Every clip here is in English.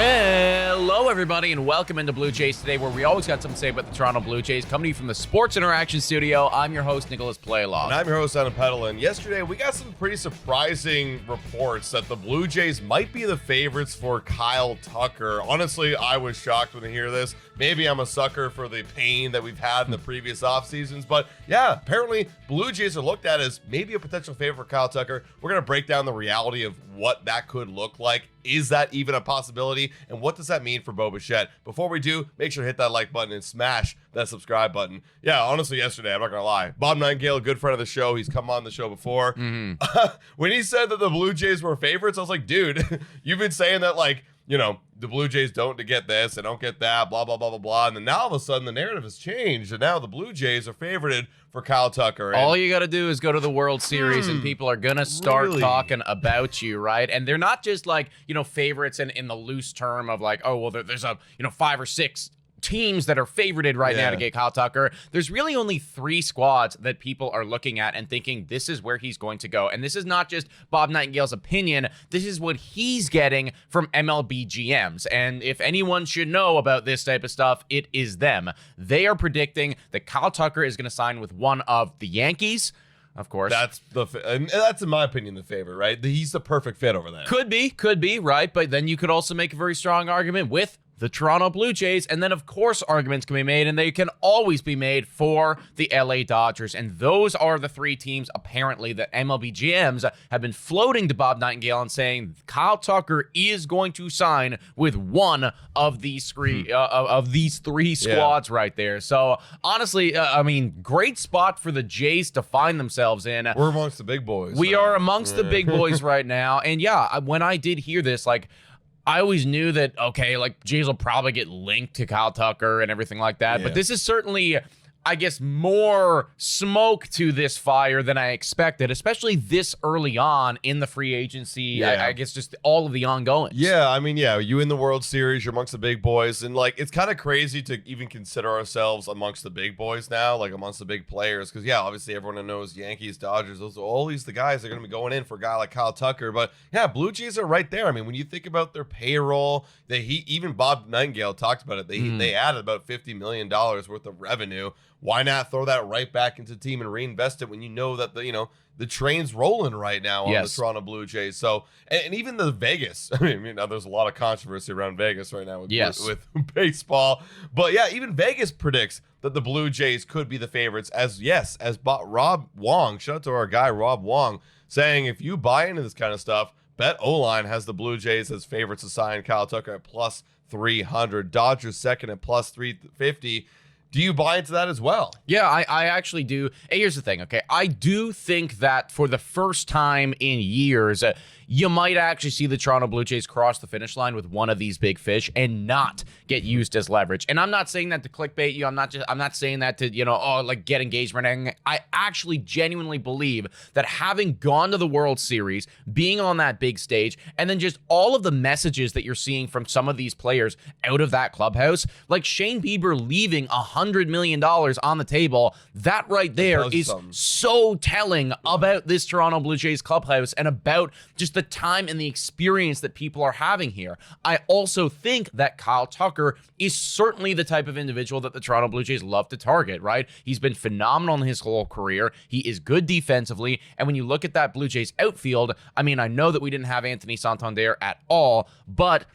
Hello, everybody, and welcome into Blue Jays Today, where we always got something to say about the Toronto Blue Jays. Coming to you from the Sports Interaction Studio, I'm your host, Nicholas Playlaw. And I'm your host, Adam Peddle. And yesterday, we got some pretty surprising reports that the Blue Jays might be the favorites for Kyle Tucker. Honestly, I was shocked when I hear this. Maybe I'm a sucker for the pain that we've had in the previous off seasons, but yeah, apparently Blue Jays are looked at as maybe a potential favorite for Kyle Tucker. We're going to break down the reality of what that could look like. Is that even a possibility? And what does that mean for Bo Bichette? Before we do, make sure to hit that like button and smash that subscribe button. Yeah, honestly, yesterday, I'm not going to lie. Bob Nightingale, a good friend of the show. He's come on the show before. When he said that the Blue Jays were favorites, I was like, dude, you've been saying that, like, you know, the Blue Jays don't get this, they don't get that, blah, blah, blah, blah, blah. And then now all of a sudden the narrative has changed. And now the Blue Jays are favorited for Kyle Tucker. All you got to do is go to the World Series and people are going to start talking about you, right? And they're not just like, you know, favorites in the loose term of like, oh, well, there's a, you know, 5 or 6 teams that are favorited right now to get Kyle Tucker. There's really only 3 squads that people are looking at and thinking this is where he's going to go. And this is not just Bob Nightingale's opinion. This is what he's getting from MLB GMs. And if anyone should know about this type of stuff, it is them. They are predicting that Kyle Tucker is going to sign with one of the Yankees. Of course. That's in my opinion the favorite, right? He's the perfect fit over there. Could be, right? But then you could also make a very strong argument with the Toronto Blue Jays, and then of course arguments can be made, and they can always be made for the LA Dodgers. And those are the 3 teams apparently that MLB GMs have been floating to Bob Nightingale and saying Kyle Tucker is going to sign with one of these 3 squads right there. So honestly, I mean, great spot for the Jays to find themselves in. We're amongst the big boys. We are amongst the big boys right now. And yeah, when I did hear this, like, I always knew that, okay, like, Jays will probably get linked to Kyle Tucker and everything like that. Yeah. But this is certainly, I guess, more smoke to this fire than I expected, especially this early on in the free agency. Yeah. I guess just all of the ongoings. Yeah, I mean, yeah, you in the World Series, you're amongst the big boys. And, like, it's kind of crazy to even consider ourselves amongst the big boys now, like, amongst the big players. Because, yeah, obviously everyone knows Yankees, Dodgers, those are always the guys that are going to be going in for a guy like Kyle Tucker. But, yeah, Blue Jays are right there. I mean, when you think about their payroll, even Bob Nightingale talked about it. They added about $50 million worth of revenue. Why not throw that right back into the team and reinvest it when you know that the train's rolling right now on the Toronto Blue Jays? So, and even the Vegas. I mean, now there's a lot of controversy around Vegas right now with baseball. But yeah, even Vegas predicts that the Blue Jays could be the favorites as Rob Wong, shout out to our guy Rob Wong, saying if you buy into this kind of stuff, Bet Online has the Blue Jays as favorites to sign Kyle Tucker at plus 300. Dodgers second at plus 350. Do you buy into that as well? Yeah, I actually do. Hey, here's the thing, okay? I do think that for the first time in years, you might actually see the Toronto Blue Jays cross the finish line with one of these big fish and not get used as leverage. And I'm not saying that to clickbait you. I'm not saying that to, get engagement. And I actually genuinely believe that having gone to the World Series, being on that big stage, and then just all of the messages that you're seeing from some of these players out of that clubhouse, like Shane Bieber leaving $100 million on the table, that right there is so telling about this Toronto Blue Jays clubhouse and about just the time and the experience that people are having here. I also think that Kyle Tucker is certainly the type of individual that the Toronto Blue Jays love to target, right? He's been phenomenal in his whole career. He is good defensively. And when you look at that Blue Jays outfield, I mean, I know that we didn't have Anthony Santander at all, but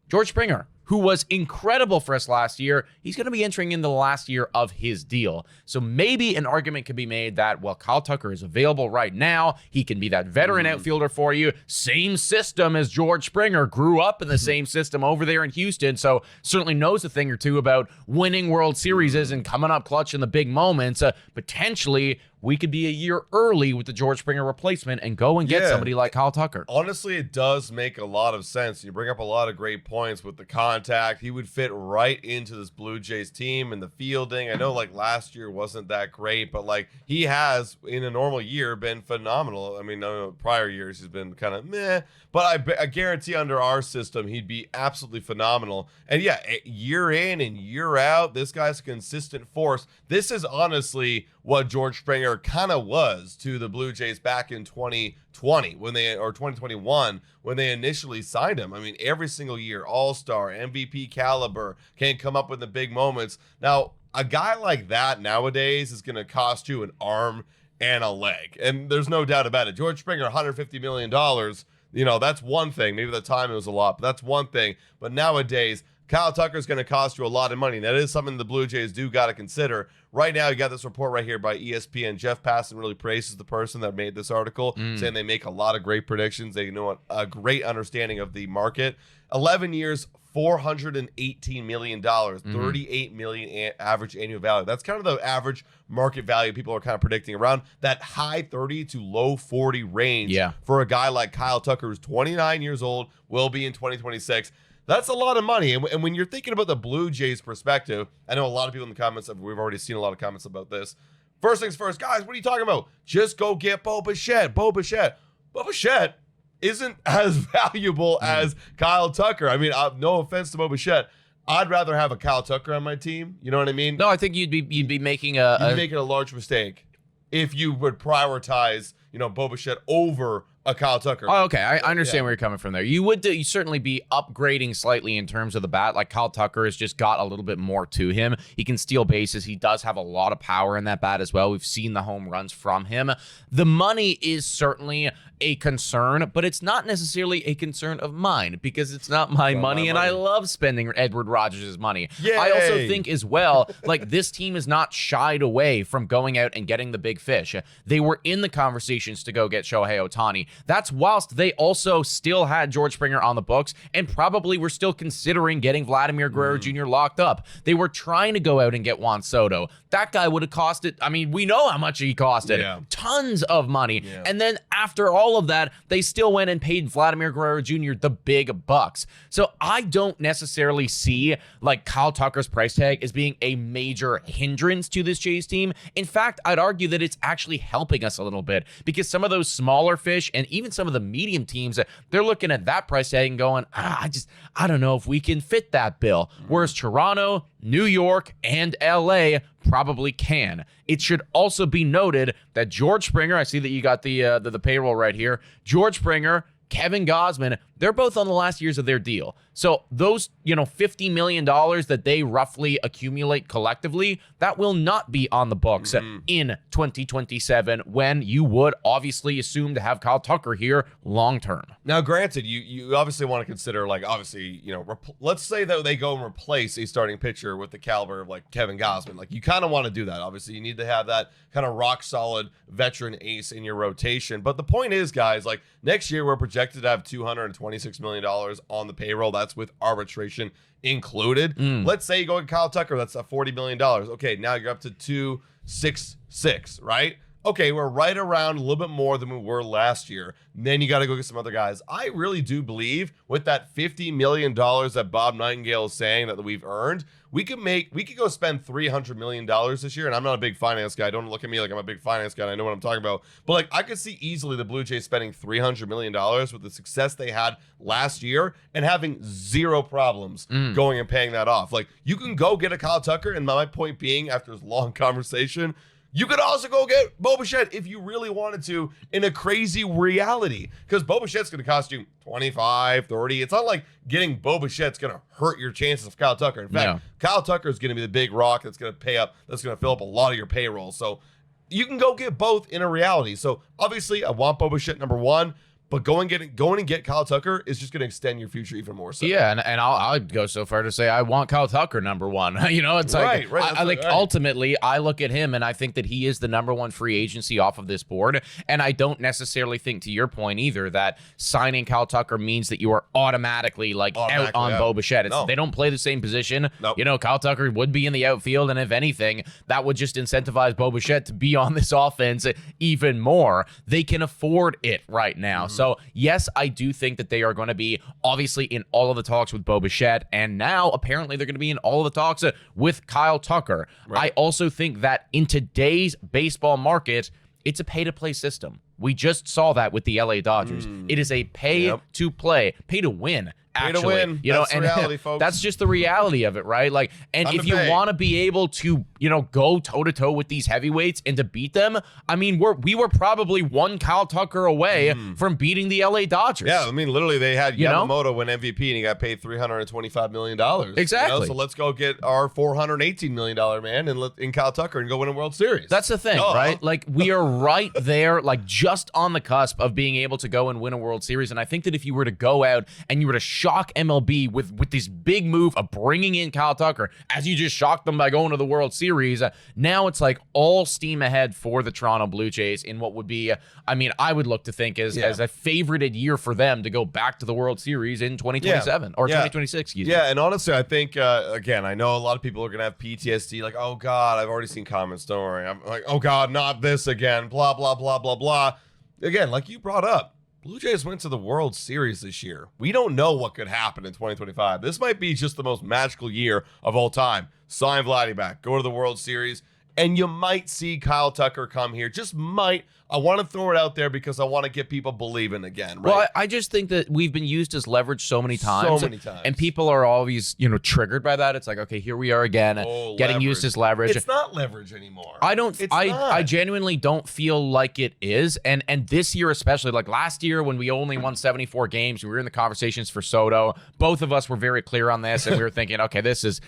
George Springer, who was incredible for us last year, he's going to be entering into the last year of his deal. So maybe an argument could be made that, well, Kyle Tucker is available right now. He can be that veteran outfielder for you. Same system as George Springer. Grew up in the same system over there in Houston, so certainly knows a thing or two about winning World Series and coming up clutch in the big moments. Potentially, we could be a year early with the George Springer replacement and go and get somebody like Kyle Tucker. Honestly, it does make a lot of sense. You bring up a lot of great points with the contact. He would fit right into this Blue Jays team and the fielding. I know, like, last year wasn't that great, but, like, he has, in a normal year, been phenomenal. I mean, prior years he's been kind of meh, but I guarantee under our system he'd be absolutely phenomenal. And yeah, year in and year out, this guy's a consistent force. This is honestly what George Springer kind of was to the Blue Jays back in 2020 or 2021 when they initially signed him. I mean, every single year, all-star, MVP caliber, can't come up with the big moments. Now, a guy like that nowadays is going to cost you an arm and a leg. And there's no doubt about it. George Springer, $150 million, that's one thing. Maybe at the time it was a lot, but that's one thing. But nowadays, Kyle Tucker is going to cost you a lot of money. That is something the Blue Jays do got to consider. Right now, you got this report right here by ESPN. Jeff Passan really praises the person that made this article, saying they make a lot of great predictions. They know a great understanding of the market. 11 years, $418 million, $38 million average annual value. That's kind of the average market value people are kind of predicting, around that high 30 to low 40 range for a guy like Kyle Tucker, who's 29 years old, will be in 2026. That's a lot of money. And when you're thinking about the Blue Jays perspective, I know a lot of people in the comments, we've already seen a lot of comments about this. First things first, guys, what are you talking about? Just go get Bo Bichette. Bo Bichette isn't as valuable as Kyle Tucker. I mean, no offense to Bo Bichette. I'd rather have a Kyle Tucker on my team. You know what I mean? No, I think you'd be making a large mistake if you would prioritize, Bo Bichette over a Kyle Tucker. Oh, okay. I understand where you're coming from there. You certainly be upgrading slightly in terms of the bat. Like Kyle Tucker has just got a little bit more to him. He can steal bases. He does have a lot of power in that bat as well. We've seen the home runs from him. The money is certainly a concern, but it's not necessarily a concern of mine because it's not my money, and I love spending Edward Rogers' money. Yay. I also think as well, like this team is not shied away from going out and getting the big fish. They were in the conversations to go get Shohei Ohtani. That's whilst they also still had George Springer on the books and probably were still considering getting Vladimir Guerrero Jr. locked up. They were trying to go out and get Juan Soto. That guy would have costed, I mean, we know how much he costed. Tons of money. And then after all of that, they still went and paid Vladimir Guerrero Jr. the big bucks. So I don't necessarily see like Kyle Tucker's price tag as being a major hindrance to this Jays team. In fact, I'd argue that it's actually helping us a little bit because some of those smaller fish and even some of the medium teams, they're looking at that price tag and going, I don't know if we can fit that bill. Whereas Toronto, New York, and LA probably can. It should also be noted that George Springer, I see that you got the payroll right here. George Springer, Kevin Gausman, they're both on the last years of their deal. So those, $50 million that they roughly accumulate collectively, that will not be on the books in 2027 when you would obviously assume to have Kyle Tucker here long term. Now, granted, you obviously want to consider, let's say that they go and replace a starting pitcher with the caliber of like Kevin Gausman. Like you kind of want to do that. Obviously, you need to have that kind of rock solid veteran ace in your rotation. But the point is, guys, like next year we're projected to have $226 million on the payroll. That's with arbitration included. Let's say you go with Kyle Tucker, that's $40 million. Okay, now you're up to 266, right? Okay, we're right around a little bit more than we were last year. And then you got to go get some other guys. I really do believe with that $50 million that Bob Nightingale is saying that we've earned, we could go spend $300 million this year. And I'm not a big finance guy. Don't look at me like I'm a big finance guy. I know what I'm talking about. But like I could see easily the Blue Jays spending $300 million with the success they had last year and having zero problems going and paying that off. Like you can go get a Kyle Tucker. And my point being, after this long conversation, you could also go get Bo Bichette if you really wanted to in a crazy reality, because Bo Bichette's going to cost you 25, 30. It's not like getting Bo Bichette's going to hurt your chances of Kyle Tucker. In fact, Kyle Tucker is going to be the big rock that's going to that's going to fill up a lot of your payroll. So you can go get both in a reality. So obviously I want Bo Bichette number one. But going and get Kyle Tucker is just going to extend your future even more. So. Yeah, and I'll go so far to say I want Kyle Tucker number one. It's like ultimately I look at him and I think that he is the number one free agency off of this board. And I don't necessarily think, to your point either, that signing Kyle Tucker means that you are automatically out on Bo Bichette. They don't play the same position. Nope. Kyle Tucker would be in the outfield, and if anything, that would just incentivize Bo Bichette to be on this offense even more. They can afford it right now. So, yes, I do think that they are going to be obviously in all of the talks with Bo Bichette, and now apparently they're going to be in all of the talks with Kyle Tucker. Right. I also think that in today's baseball market, it's a pay-to-play system. We just saw that with the LA Dodgers. It is a pay-to-play, pay-to-win, actually. win. You know, That's the and reality, folks. that's just the reality of it, right? Like, and Time if to you pay. want to be able to, you know, go toe to toe with these heavyweights and to beat them, I mean, we were probably one Kyle Tucker away from beating the LA Dodgers. Yeah, I mean, literally, they had You know? Yamamoto win MVP, and he got paid $325 million. Exactly. You know? So let's go get our $418 million man in Kyle Tucker and go win a World Series. That's the thing, right? Like, we are right there, like, just on the cusp of being able to go and win a World Series. And I think that if you were to go out and you were to shock MLB with this big move of bringing in Kyle Tucker, as you just shocked them by going to the World Series, now it's like all steam ahead for the Toronto Blue Jays in what would be, I mean, I would look to think as a favorited year for them to go back to the World Series in 2027 or 2026, excuse me. Yeah, and honestly, I think, again, I know a lot of people are going to have PTSD, like, oh, God, I've already seen comments, don't worry. I'm like, oh, God, not this again, blah, blah, blah, blah, blah. Again, like you brought up, Blue Jays went to the World Series this year. We don't know what could happen in 2025. This might be just the most magical year of all time. Sign Vladdy back, go to the World Series, and you might see Kyle Tucker come here. Just might. I want to throw it out there because I want to get people believing again, right? Well, I just think that we've been used as leverage so many times. So many times. And people are always, you know, triggered by that. It's like, okay, here we are again, getting used as leverage. It's not leverage anymore. I genuinely don't feel like it is. And this year especially, like last year when we only won 74 games, we were in the conversations for Soto. Both of us were very clear on this, and we were thinking, okay, this is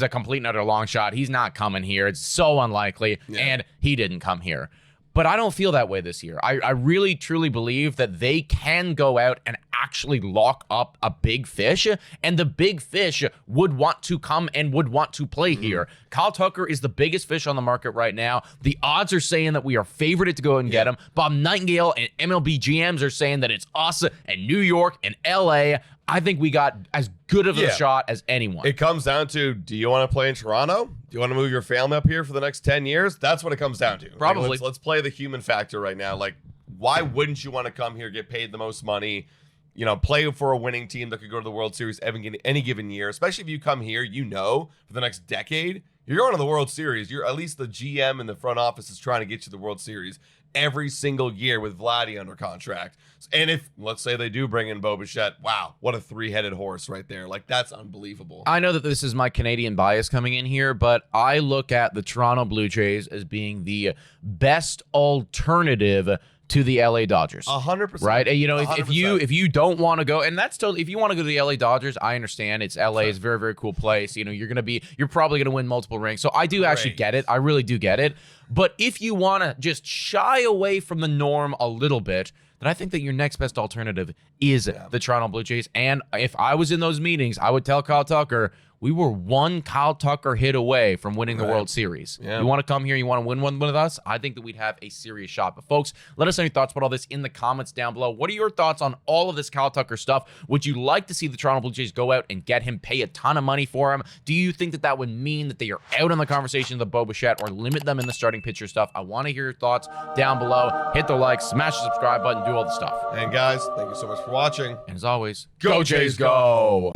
a complete and utter long shot. He's not coming here. It's so unlikely. Yeah. And he didn't come here. But I don't feel that way this year. I really, truly believe that they can go out and actually lock up a big fish, and the big fish would want to come and would want to play here. Kyle Tucker is the biggest fish on the market right now. The odds are saying that we are favored to go and get him. Bob Nightingale and MLB GMs are saying that it's us and New York and LA. I think we got as good of a shot as anyone. It comes down to, do you want to play in Toronto? Do you want to move your family up here for the next 10 years? That's what it comes down to. Probably. Like, let's play the human factor right now. Like, why wouldn't you want to come here, get paid the most money, you know, play for a winning team that could go to the World Series any given year? Especially if you come here, you know, for the next decade, you're going to the World Series. You're at least the GM in the front office is trying to get you the World Series every single year with Vladdy under contract. And if, let's say they do bring in Bo Bichette, wow, what a three-headed horse right there. Like, that's unbelievable. I know that this is my Canadian bias coming in here, but I look at the Toronto Blue Jays as being the best alternative to the LA Dodgers. 100%. Right? You know, if you don't want to go, and that's totally, if you want to go to the LA Dodgers, I understand. It's LA, it's a very, very cool place. You know, you're probably going to win multiple rings. So I do actually get it. I really do get it. But if you want to just shy away from the norm a little bit, then I think that your next best alternative is the Toronto Blue Jays. And if I was in those meetings, I would tell Kyle Tucker, we were one Kyle Tucker hit away from winning the World Series. Yeah. You want to come here, you want to win one with us? I think that we'd have a serious shot. But folks, let us know your thoughts about all this in the comments down below. What are your thoughts on all of this Kyle Tucker stuff? Would you like to see the Toronto Blue Jays go out and get him, pay a ton of money for him? Do you think that that would mean that they are out on the conversation of the Bo Bichette or limit them in the starting pitcher stuff? I want to hear your thoughts down below. Hit the like, smash the subscribe button, do all the stuff. And guys, thank you so much for watching. And as always, go Jays, go!